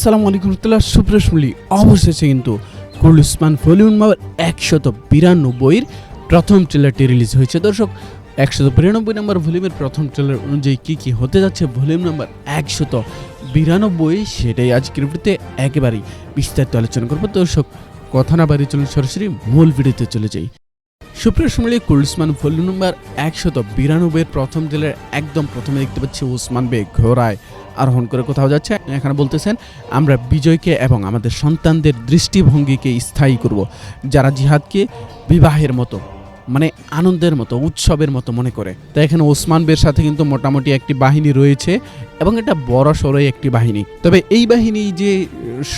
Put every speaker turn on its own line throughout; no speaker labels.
আসসালামু আলাইকুম রহমতুল্লাহ। সুপ্রশ্মলি অবশেষে কিন্তু কুল উসমান ভলিউম নাম্বার 192 প্রথম ট্রেলারটি রিলিজ হয়েছে। দর্শক, 192 নম্বর ভলিউমের প্রথম ট্রেলার অনুযায়ী কি কি হতে যাচ্ছে ভলিউম নাম্বার 192 সেটাই আজকের ভিডিওতে একেবারেই বিস্তারিত আলোচনা করবো। দর্শক, কথা না বাড়িয়ে চলুন সরাসরি মূল ভিডিওতে চলে যাই। সুপ্রশ্মলি কুল উসমান ভলিউম নাম্বার 192 প্রথম ট্রেলার একদম প্রথমে দেখতে পাচ্ছি ওসমান বে ঘোড়ায় আরোহণ করে কোথাও যাচ্ছে। এখানে বলতেছেন, আমরা বিজয়কে এবং আমাদের সন্তানদের দৃষ্টিভঙ্গিকে স্থায়ী করব, যারা জিহাদকে বিবাহের মতো মানে আনন্দের মতো উৎসবের মতো মনে করে। তাই এখানে ওসমান বের সাথে কিন্তু মোটামুটি একটি বাহিনী রয়েছে এবং এটা বড় সড়ই একটি বাহিনী। তবে এই বাহিনী যে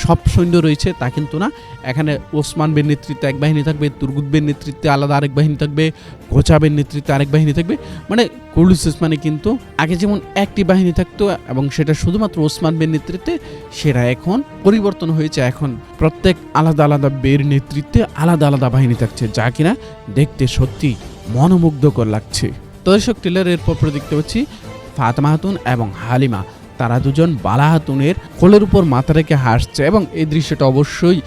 সব সৈন্য রয়েছে তা কিন্তু না। এখানে ওসমান বের নেতৃত্বে এক বাহিনী থাকবে, তুর্গুত বের নেতৃত্বে আলাদা আরেক বাহিনী থাকবে, কোচাবের নেতৃত্বে আরেক বাহিনী থাকবে। মানে কুলুস ওসমানে কিন্তু আগে যেমন একটি বাহিনী থাকতো এবং সেটা শুধুমাত্র ওসমান বের নেতৃত্বে, সেটা এখন পরিবর্তন হয়েছে। এখন প্রত্যেক আলাদা আলাদা বের নেতৃত্বে আলাদা আলাদা বাহিনী থাকছে, যা কিনা দেখতে সত্যি মনোমুগ্ধকর লাগছে। দর্শক, ট্রেলারের পর দেখতে পাচ্ছি ফাতেমা খাতুন এবং হালিমা, তারা দুজন বালা খাতুনের কোলের উপর মাথা রেখে হাসছে এবং এই দৃশ্যটা অবশ্যই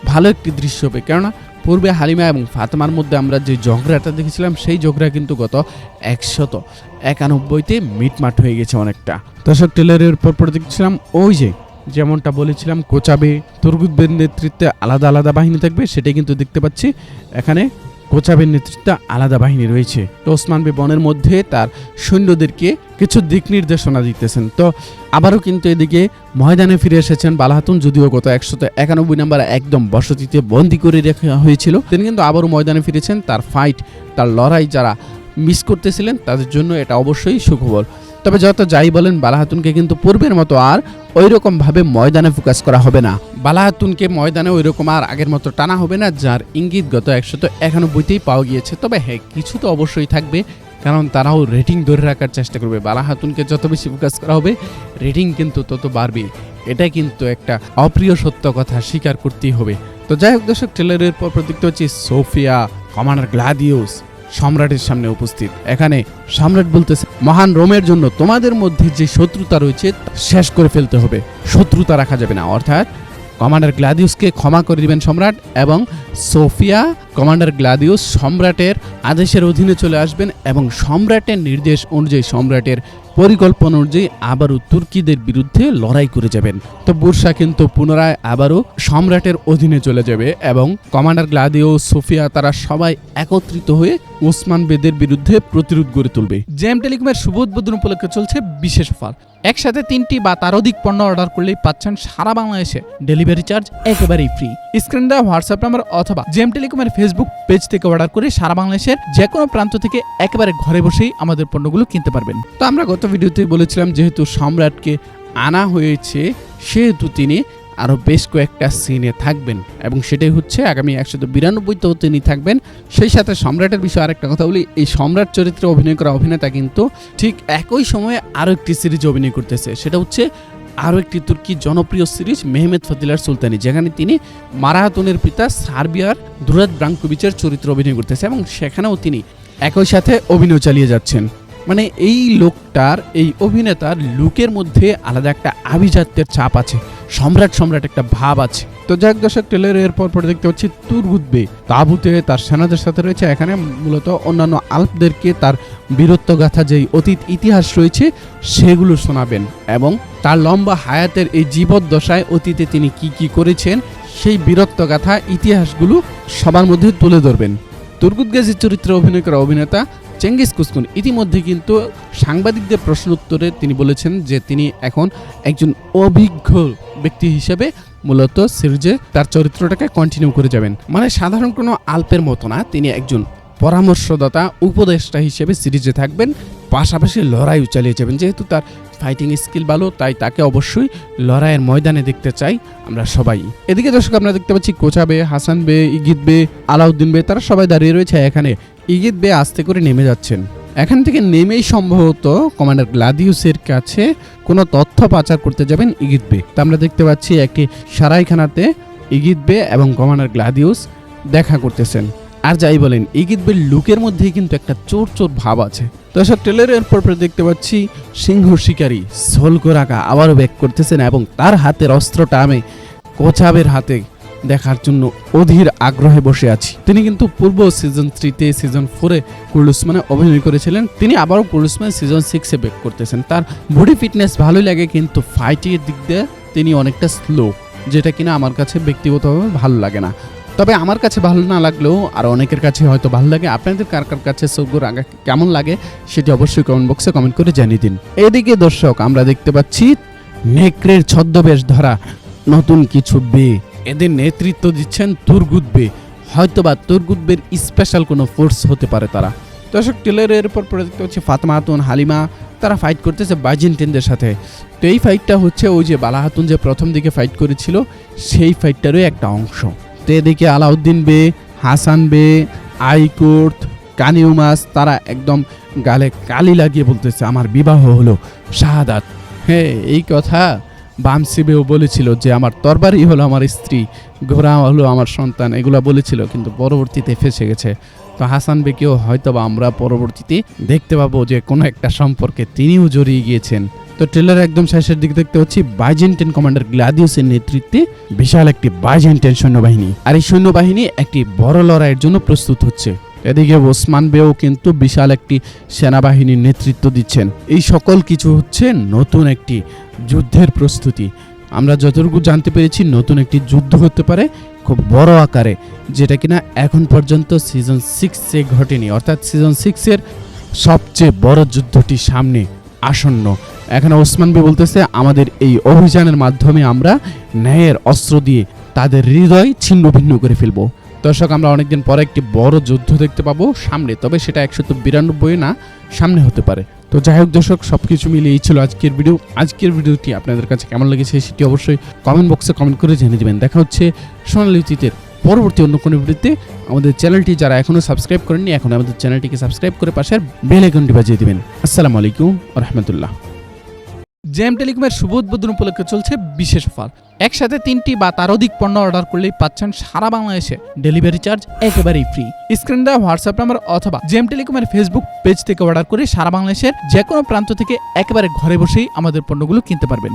ভালো একটি দৃশ্য হবে। কেননা পূর্বে হালিমা এবং ফাতেমার মধ্যে আমরা যে ঝগড়াটা দেখেছিলাম সেই ঝগড়া কিন্তু গত 191-তে মিটমাট হয়ে গেছে অনেকটা। দর্শক, ট্রেলারের পর দেখছিলাম ওই যে যেমনটা বলেছিলাম কোচাবে তুর্গুতবের নেতৃত্বে আলাদা আলাদা বাহিনী থাকবে, সেটাই কিন্তু দেখতে পাচ্ছি এখানে কোচাবের নেতৃত্বে আলাদা বাহিনী রয়েছে। তো ওসমান বে বনের মধ্যে তার সৈন্যদেরকে কিছু দিক নির্দেশনা দিতেছেন। তো আবারও কিন্তু এদিকে ময়দানে ফিরে এসেছেন বালা খাতুন, যদিও গত 191 নম্বর একদম বসতিতে বন্দী করে রাখা হয়েছিল, তিনি কিন্তু আবারও ময়দানে ফিরেছেন। তার ফাইট, তার লড়াই যারা মিস করতেছিলেন তাদের জন্য এটা অবশ্যই সুখবর। তবে যত যাই বলেন, বালা খাতুনকে কিন্তু পূর্বের মতো আর ওই রকম ভাবে ময়দানে ফোকাস করা হবে না। বালা খাতুনকে ময়দানে ওই রকম আর আগের মতো টানা হবে না, যার ইঙ্গিত গত 191তেই পাওয়া গিয়েছে। তবে হ্যাঁ, কিছু তো অবশ্যই থাকবে, কারণ তারাও রেটিং ধরে রাখার চেষ্টা করবে। বালা খাতুনকে যত বেশি ফোকাস করা হবে, রেটিং কিন্তু তত বাড়বে। এটা কিন্তু একটা অপ্রিয় সত্য কথা, স্বীকার করতেই হবে। তো যাই হোক দর্শক, ট্রেলারের পর দেখতে পাচ্ছি সোফিয়া কমান্ডার গ্লাদিওস সম্রাটের সামনে উপস্থিত। এখানে সম্রাট বলতেছে, মহান রোমের জন্য তোমাদের মধ্যে যে শত্রুতা রয়েছে শেষ করে ফেলতে হবে, শত্রুতা রাখা যাবে না। অর্থাৎ কমান্ডার গ্লাদিউসকে ক্ষমা করে দিবেন সম্রাট, এবং সোফিয়া কমান্ডার গ্লাদিউস সম্রাটের আদেশের অধীনে চলে আসবেন এবং সম্রাটের নির্দেশ অনুযায়ী, সম্রাটের পরিকল্পনা অনুযায়ী আবারও তুর্কিদের বিরুদ্ধে লড়াই করে যাবেন। তো বুরসা কিন্তু পুনরায় আবারও সম্রাটের অধীনে চলে যাবে এবং কমান্ডার গ্লাদিউস, সোফিয়া তারা সবাই একত্রিত হয়ে ওসমান বেদের বিরুদ্ধে প্রতিরোধ গড়ে তুলবে। জেম টেলিকমের শুভ উদ্বোধন উপলক্ষে চলছে বিশেষ অফার। একসাথে 3টি বা তার অধিক পণ্য অর্ডার করলেই পাচ্ছেন সারা বাংলাদেশে ডেলিভারি চার্জ একেবারেই ফ্রি। স্ক্রিন দেওয়া হোয়াটসঅ্যাপ নাম্বার অথবা জেম টেলিকমের ফেসবুক পেজ থেকে অর্ডার করে সারা বাংলাদেশের যে কোনো প্রান্ত থেকে একেবারে ঘরে বসেই আমাদের পণ্যগুলো কিনতে পারবেন। তো আমরা গত ভিডিওতে বলেছিলাম, যেহেতু সম্রাটকে আনা হয়েছে সেহেতু তিনি আরও বেশ কয়েকটা সিনে থাকবেন এবং সেটাই হচ্ছে আগামী 192তেও তিনি থাকবেন। সেই সাথে সম্রাটের বিষয়ে আরেকটা কথা বলি, এই সম্রাট চরিত্রে অভিনয় করা অভিনেতা কিন্তু ঠিক একই সময়ে আরও একটি সিরিজে অভিনয় করতেছে। সেটা হচ্ছে আরও একটি তুর্কি জনপ্রিয় সিরিজ মেহমেদ ফতিলার সুলতানি, যেখানে তিনি মারা খাতুনের পিতা সার্বিয়ার দুরাদ ব্রাঙ্কোভিচের চরিত্রে অভিনয় করতেছে এবং সেখানেও তিনি একই সাথে অভিনয় চালিয়ে যাচ্ছেন। মানে এই লোকটার, এই অভিনেতার লুকের মধ্যে আলাদা একটা আভিজাত্যের চাপ আছে, সম্রাট সম্রাট একটা ভাব আছে। তো যাক দর্শক, ট্রেলারের পর দেখতে পাচ্ছি তুর্গুত বে তাঁবুতে তার সেনাদের সাথে রয়েছে। এখানে মূলত অন্যান্য আলপদেরকে তার বীরত্বগাথা, যেই অতীত ইতিহাস রয়েছে সেগুলো শোনাবেন এবং তার লম্বা হায়াতের এই জীবদ্দশায় অতীতে তিনি কি কি করেছেন সেই বীরত্বগাথা ইতিহাসগুলো সবার মধ্যে তুলে ধরবেন। তুর্গুত গাজীর চরিত্রে অভিনয় করা অভিনেতা চেঙ্গিস কুসকুন ইতিমধ্যে কিন্তু সাংবাদিকদের প্রশ্ন উত্তরে তিনি বলেছেন যে তিনি এখন একজন অভিজ্ঞ ব্যক্তি হিসেবে মূলত সিরিজে তার চরিত্রটাকে কন্টিনিউ করে যাবেন। মানে সাধারণ কোনো আলপের মতো না, তিনি একজন পরামর্শদাতা, উপদেষ্টা হিসেবে সিরিজে থাকবেন, পাশাপাশি লড়াইও চালিয়ে যাবেন। যেহেতু তার ফাইটিং স্কিল ভালো, তাই তাকে অবশ্যই লড়াইয়ের ময়দানে দেখতে চাই আমরা সবাই। এদিকে দর্শক, আমরা দেখতে পাচ্ছি কোচাবে, হাসান বে, ইগিত বে, আলাউদ্দিন বে তারা সবাই দাঁড়িয়ে রয়েছে। এখানে ইগিত বে আস্তে করে নেমে যাচ্ছেন। এখান থেকে নেমেই সম্ভবত কমান্ডার গ্লাদিউসের কাছে কোনো তথ্য পাচার করতে যাবেন ইগিত বে। তা আমরা দেখতে পাচ্ছি একটি সারাইখানাতে ইগিত বে এবং কমান্ডার গ্লাদিউস দেখা করতেছেন। আর যাই বলেন, ইগিত বের লুকের মধ্যেই কিন্তু একটা চোর চোর ভাব আছে। দর্শক ট্রেলারের পর দেখতে পাচ্ছি সিংহ শিকারী সোলকোরাকা আবারও ব্যাক করতেছেন এবং তার হাতের অস্ত্রটা আমি কোচাবের হাতে দেখার জন্য অধীর আগ্রহে বসে আছি। তিনি কিন্তু পূর্ব সিজন 3-তে সিজন 4-এ কুরলুসমানে অভিনয় করেছিলেন, তিনি আবারও কুরলুসমান সিজন 6-এ ব্যাক করতেছেন। তার বডি ফিটনেস ভালোই লাগে, কিন্তু ফাইটের দিক দিয়ে তিনি অনেকটা স্লো, যেটা কিনা আমার কাছে ব্যক্তিগতভাবে ভালো লাগে না। তবে আমার কাছে ভালো না লাগলেও আর অনেকের কাছে হয়তো ভালো লাগে। আপনাদের কার কার কাছে সোলকোরাকা কেমন লাগে সেটি অবশ্যই কমেন্ট বক্সে কমেন্ট করে জানিয়ে দিন। এদিকে দর্শক আমরা দেখতে পাচ্ছি নেকড়ের ছদ্মবেশ ধরা নতুন কিছু বে, এদের নেতৃত্ব দিচ্ছেন তুর্গুত বে। হয়তোবা তুর্গুত বের স্পেশাল কোনো ফোর্স হতে পারে তারা। দর্শক ট্রেলারের পর দেখতে পাচ্ছি ফাতেমা খাতুন, হালিমা তারা ফাইট করতেছে বাইজেন্টাইনদের সাথে। তো এই ফাইটটা হচ্ছে ওই যে বালা খাতুন যে প্রথম দিকে ফাইট করেছিল সেই ফাইটটারই একটা অংশ। তো এদিকে আলাউদ্দিন বে, হাসান বে, আইকোর্ট, কানিউমাস তারা একদম গালে কালি লাগিয়ে বলতেছে আমার বিবাহ হলো শাহাদাত। হ্যাঁ, এই কথা বামসিবেও বলেছিল যে আমার তরবারি হলো আমার স্ত্রী, ঘোড়া হলো আমার সন্তান, এগুলো বলেছিল, কিন্তু পরবর্তীতে ফেসে গেছে। তো হাসান বেকেও হয়তো বা আমরা পরবর্তীতে দেখতে পাবো যে কোনো একটা সম্পর্কে তিনিও জড়িয়ে গিয়েছেন। তো ট্রেলার একদম শেষের দিকে দেখতে পাচ্ছি বাইজেন্টাইন কমান্ডার গ্লাদিউসের নেতৃত্বে বিশাল একটি বাইজেন্টাইন সৈন্যবাহিনী, আর এই সৈন্যবাহিনী একটি বড় লড়াইয়ের জন্য প্রস্তুত হচ্ছে। এদিকে ওসমান বেও কিন্তু বিশাল একটি সেনাবাহিনীর নেতৃত্ব দিচ্ছেন। এই সকল কিছু হচ্ছে নতুন একটি যুদ্ধের প্রস্তুতি। আমরা যতটুকু জানতে পেরেছি নতুন একটি যুদ্ধ হতে পারে খুব বড় আকারে, যেটা কিনা এখন পর্যন্ত সিজন 6-এ ঘটেনি, অর্থাৎ সিজন 6-এর সবচেয়ে বড় যুদ্ধটি সামনে আসন্ন। এখানে ওসমান বে বলতেছে আমাদের এই অভিযানের মাধ্যমে আমরা ন্যায়ের অস্ত্র দিয়ে তাদের হৃদয় ছিন্ন ভিন্ন করে ফেলবো। দর্শক আমরা অনেকদিন পরে একটি বড় যুদ্ধ দেখতে পাবো সামনে, তবে সেটা 192 না সামনে হতে পারে। তো যাই হোক দর্শক, সবকিছু মিলিয়ে এই ছিল আজকের ভিডিও। আজকের ভিডিওটি আপনাদের কাছে কেমন লেগেছে সেটি অবশ্যই কমেন্ট বক্সে কমেন্ট করে জানিয়ে দেবেন। দেখা হচ্ছে সোনালী অতীতের পরবর্তী অন্য কোনো ভিডিওতে। আমাদের চ্যানেলটি যারা এখনো সাবস্ক্রাইব করেননি, এখন আমাদের চ্যানেলটিকে সাবস্ক্রাইব করে পাশের বেল আইকনটি বাজিয়ে দিবেন। আসসালামু আলাইকুম ওয়া রাহমাতুল্লাহ। জেম টেলিকমের শুভ উদ্বোধন উপলক্ষে চলছে বিশেষ অফার। একসাথে 3টি বা তার অধিক পণ্য অর্ডার করলেই পাচ্ছেন সারা বাংলাদেশে ডেলিভারি চার্জ একেবারেই ফ্রি। স্ক্রিন দেওয়া হোয়াটসঅ্যাপ নাম্বার অথবা জেম টেলিকমের ফেসবুক পেজ থেকে অর্ডার করে সারা বাংলাদেশের যে কোনো প্রান্ত থেকে একেবারে ঘরে বসেই আমাদের পণ্যগুলো কিনতে পারবেন।